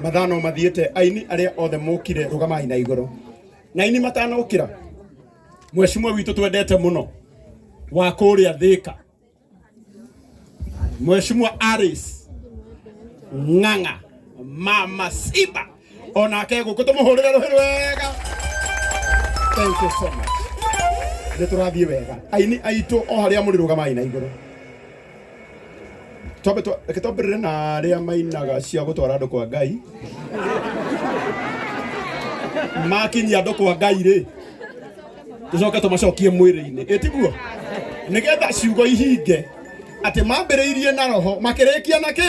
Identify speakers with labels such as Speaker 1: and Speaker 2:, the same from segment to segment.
Speaker 1: Mathano mathiete Aini aria othe mokire rugamai na iguru. Na Aini matano okira. Mheshimiwa witu twendete muno. Wa kuria Thika. Mheshimiwa Aris Ng'ang'a Mama Siba ona kego kutumuhurira ruhiru wega. Thank you so much. Niturathie wega. Aini aitu o haria muri rugamai na iguru. Tobe na aria mainaga cia gutwara andu kwa Ngai. Makinyia andu kwa Ngai ri. Tucoke tumacokie mwiri-ini. Etiguo. Nigetha ciugo ihinge. Ati mambiriirie na roho makirikia na ki?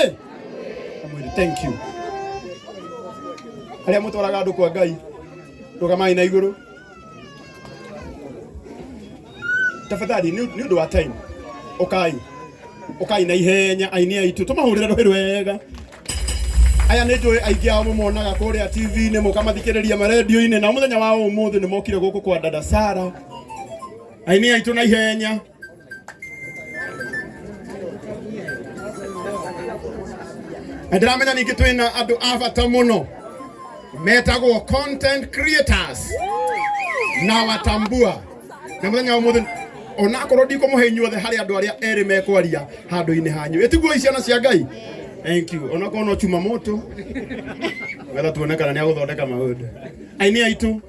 Speaker 1: Thank you. Aria mutwaraga andu kwa Ngai. Rugamai na iguru. Tafadhali ni undu wa time. Okai na ihenya Aini aitu tumahurira ruhiru wega. Aya ni njui aingi ao mumonaga kuria TV ni mukamathikiriria ma radio-ini na muthenya wa umuthi ni mokire guku kwa Dada Sara. Aini aitu na ihenya. Ndramenya ningi twina andu avata muno metagwo content creators na watambua na muthenya wa umuthi ona korwo ndiko muhenyu othe hari andu aria eri mekwaria handu-ini hanyu etiguo iciana cia Ngai. Thank you. Ona kono chuma moto wetha tuonekana ni aguthondeka maundu. Aini aitu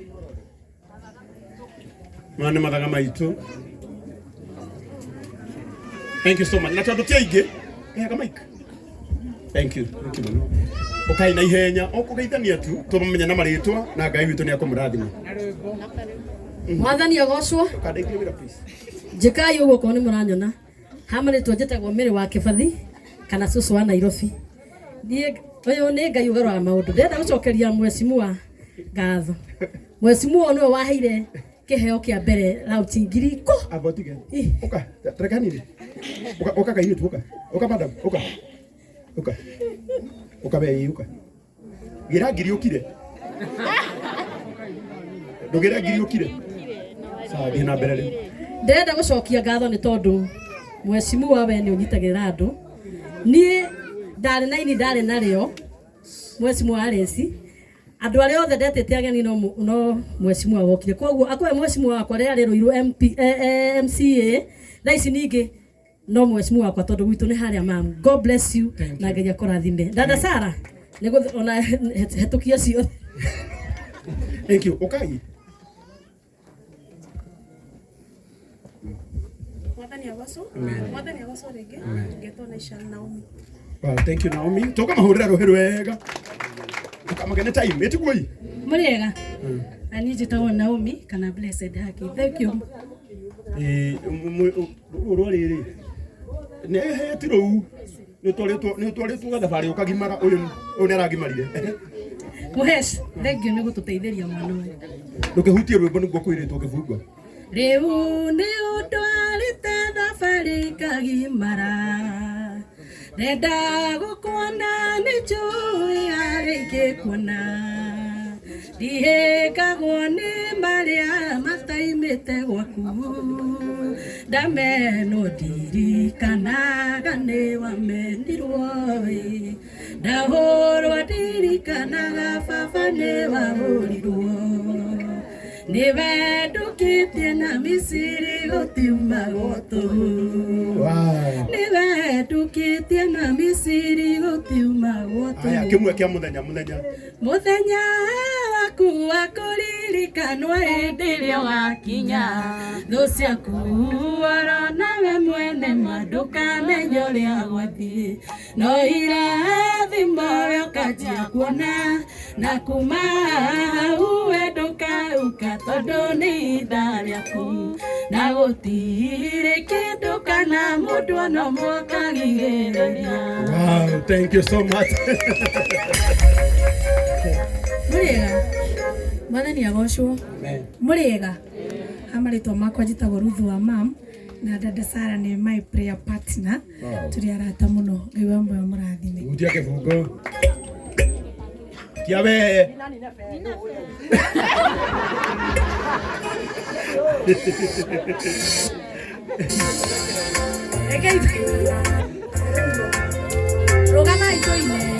Speaker 1: mane mathaga maitu. Thank you so much. Na tondu ti aingi ega mic. Thank you. Thank you. Okai na ihenya okugeithania tu tumenya na maritwa na Ngai witu ni akumurathima.
Speaker 2: Mwathani agocwo. Jikai ugo ko ni muranyona. Hamare twanjitagwo miri wa Kibathi kana susu wa Nairobi. Ndie oyo ni Ngai ugarwa maundu. Ndenda gucokeria mheshimiwa ngatho. Mheshimiwa no waheire kiheo kia mbere rauti ngiri ko.
Speaker 1: Abotige. Oka, trekanire. Oka kaire tu oka. Oka madam, oka. Oka. Oka bei oka. Gira ngiri ukire. Ndugira ngiri ukire. Sawa dina mbere. Ndenda gucokia ngatho ni tondu mheshimiwa we ni unyitagira andu. Nie ndari na ini ndari nario mheshimiwa Aresi andu aria othe ndetete ageni no mheshimiwa wokire koguo akwe mheshimiwa wakwa ria riruiru MCA na ici ningi no mheshimiwa wakwa tondu gwitu ni haria mam. God bless you na Ngai akurathime. Dada Sara nigo ona hetukia cio. Thank you. Okay. Mwathani agoco ringi ngetona Isha Naomi. Wow, thank you Naomi. Toka mahurira ruhiru wega. Tukamagene time etiguoi. Muriega. Ani jitawa Naomi kana blessed haki. Thank you. Uroriri. Ne hetiro. Ni twaritwo gathabari ukagimara uyu aragimarire. Muhesh, thank you ni gututeithĩria mwana uyu. Ndukihutie rwimbo niguo kwiritwo kibungo. Riu ni utwarite thabari kagimara. Ndenda gukuona ni njui arĩngĩ kuona. Ndihĩngagwo nĩ marĩa mataimĩte gwaku. Ndamenwo ndirikanaga nĩ wamenirwo. Ndahũrwo ndirikanaga baba nĩ wahũrirwo. Niwe ndukitie na Misiri gutiuma gwotu. Niwe ndukitie na Misiri gutiuma gwotu. Aya kimwe kia muthenya muthenya waku wa kuririkanwo hĩndĩ ĩrĩa wakinya. Thũ ciaku orona we mwene ndũkamenya ũrĩa gwathiĩ. No irathimo we ũkanjia kuona na kuma hau we ndũkauka tondu ni ithaa rĩaku. Na gũtirĩ kĩndũ kana mũndũ ona ũmwe ũkagirĩrĩria. Wow, thank you so much. Muriega. Mwathani agocwo. Muriega. Amaritwa makwa njitagwo Ruthu wa mam na Dada Sara ni my prayer partner. Turi arata muno. Ngai wa mwe murathime. Utia kibungo. Kiabe. Rogama itoine.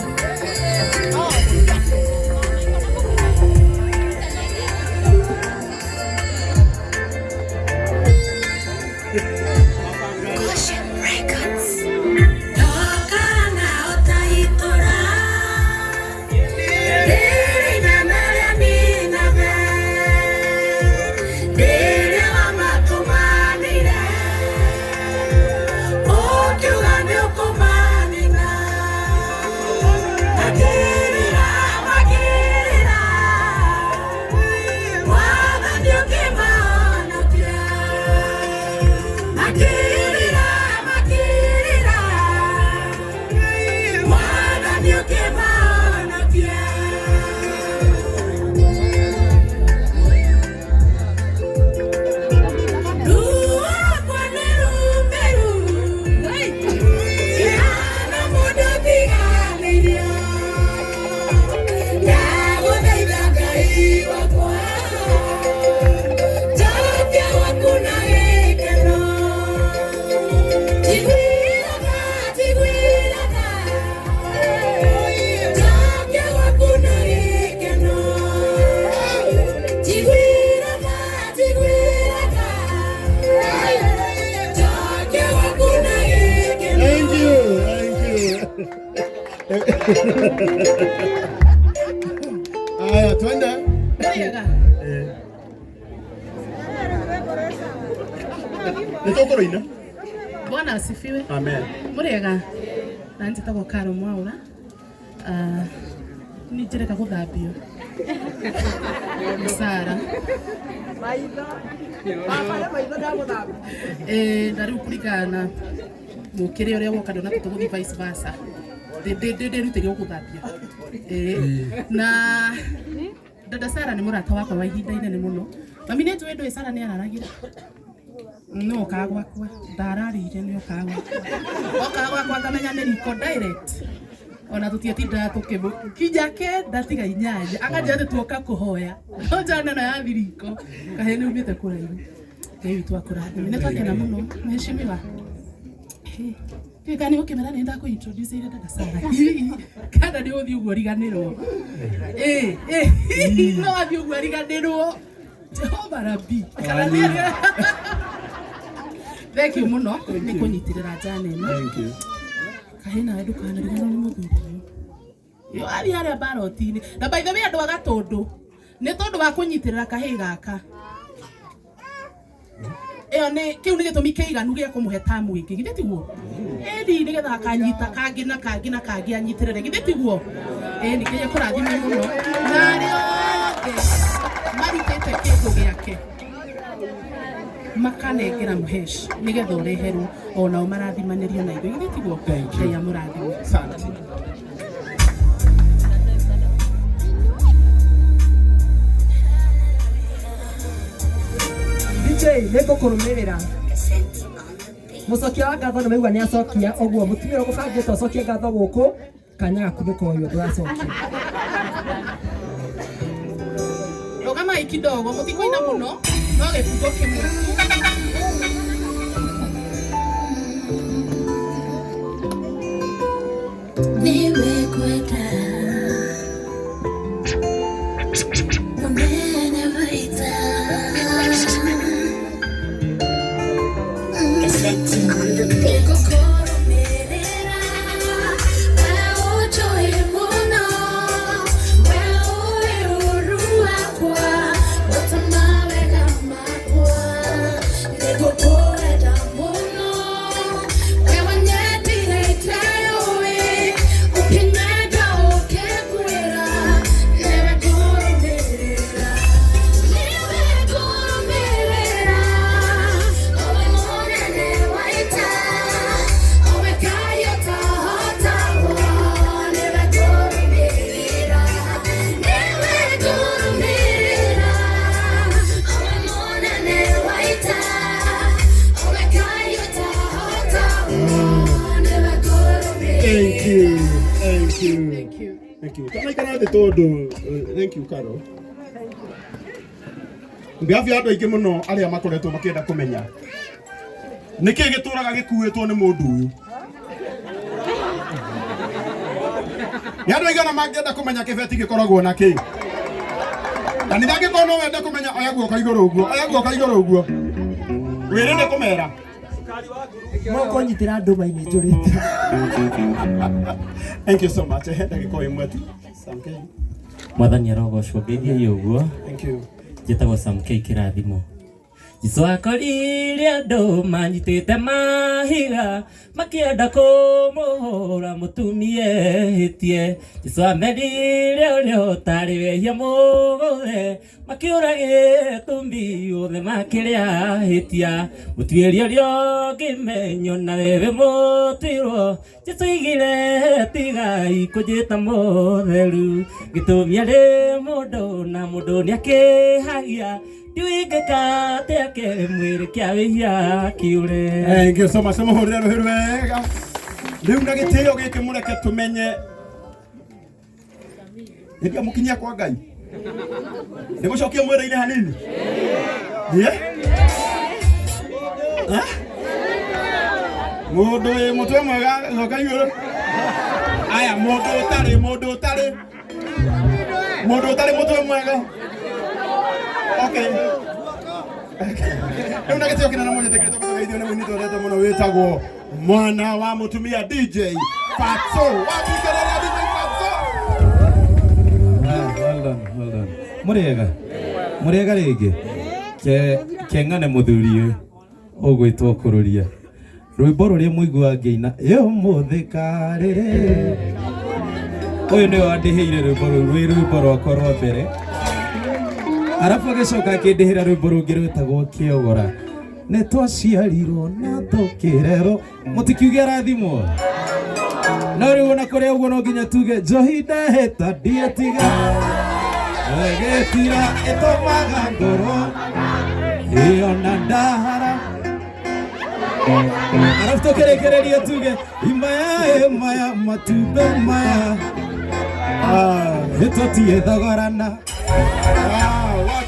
Speaker 3: Aya, twende. Nitokoroina.
Speaker 1: Bwana asifiwe.
Speaker 3: Amen.
Speaker 1: Muriega. Na njitagwo Karo Mwaura. Ni njireka guthambio. Sara. Ndari kurigana mukire uria woka ndona tuguthi vice versa. Ndä rutire guthambia. Na Dada Sara ni murata wakwa wa ihinda inene muno. Mami nä njå Sara nä araragira no okaga gwakwa ndararire nä okaga gwakwa ngamenya nä riko direct ona tutietinda tukimukija kenda tiga inyanya akanjia atä tuoka kũhoya no njana na ya thiriko kahe nä umĩte kũraihu Ngai witũ akũrathime nĩ twakena mũno mheshimiwa Kani ukimera nenda ku introduce ile Dada Sara. Kana ni uthi uguo riganirwo. No athi uguo riganirwo. Jehova Rabbi. Kana ni. Thank you muno ni kunyitirira jana ino.
Speaker 3: Thank you.
Speaker 1: Kahina andu kana rigano ni muthuri. Yo ari ari baroti-ini. Na by the way andu agatundu. Ni tondu wa kunyitirira kahi gaka. Eo ne kiu ni gitumi kiiganu gia kumuhe tamu ingi githeti guo ni getha akanyita kangi na kangi anyitirire githeti guo ni kije kurathime muno na rio maritete kindu giake makanengera muhesh ni getha ureheru ona o marathimanĩrio na indo githeti guo Ngai amũrathime.
Speaker 3: Asante.
Speaker 4: Niko kurumirira mucokia wa ngatho nĩ maigua nĩ acokia ũguo mũtumia ũgũbangĩte ũcokie ngatho gũkũ kanya gaku nĩ koyo ndũracokia
Speaker 1: rũgamai kidogo mũtikoina mũno no gĩbugo kĩmwe niwe kwenda
Speaker 3: Thank you, Carol. Ngavya andu aingi muno aria makoretwo makienda kumenya niki gituraga gikuitwo ni mundu uyu. Ni andu aigana mangienda kumenya kibeti gikoragwo na ki. Na ni ndangĩkorwo no wende kumenya aya guoka igũrũ ũguo. Wĩrĩ nĩ kũmera.
Speaker 4: Moko nyitira nduma ini njurite.
Speaker 3: Thank you so much. Ndagĩkorwo imwe tu. Samkei.
Speaker 5: Mwathani arogocwo ngeithia ũguo.
Speaker 3: Thank you.
Speaker 5: Njĩtagwo Samkei kĩrathimo. Jesũ akorire andũ manyitĩte mahiga makĩenda kũmũhũra mũtumia ehĩtie. Jesũ amenire ũrĩa ũtarĩ wehia mũgũthe makĩũra gĩtũmi othe makĩrĩa hĩtia. Mũtuĩria ũrĩa ũngĩmenyo na wewe mũtuĩrwo. Jesũ oigire tigai kũnjĩta mũtheru gĩtũmi arĩ mũndũ na mũndũ nĩakĩhagia. Thank
Speaker 3: you so much. Muhurire ruhiru wega. Riu na gitio giki mureke tumenye. Ndio mukinyia kwa Ngai. Nigucokia mwere-ini hanini. Mundu wi mutwe mwega coka iguru. Aya mundu utari mutwe mwega. Okay. Riu na gitio kinana mwenye tekreto kutogeithio ni mwini twendete muno witagwo mwana wa mutumia DJ Fatso. Wapi kelele DJ Fatso?
Speaker 6: Hold on. Murega rege. Kengane muthuri ogwitwo kururia. Rwimbo ruria muigua ngeina yo muthikarire. Uyu ni wandiheire rwimbo rwakwa rwa mbere. Arafu agicoka akindihira rwimbo rungi rwitagwo Kiogora. Nĩ twaciarirwo na tũkĩrerwo mũtikiuge arathimwo no rĩu ona kũrĩa ũguo no nginya tuge njohi ndahĩta ndietiga gĩtira ĩtũmaga ngoro ĩona ndahara arabu tũkĩrĩkĩrĩria tuge imaya matumbĩ maya nĩ tũtiĩ thogorana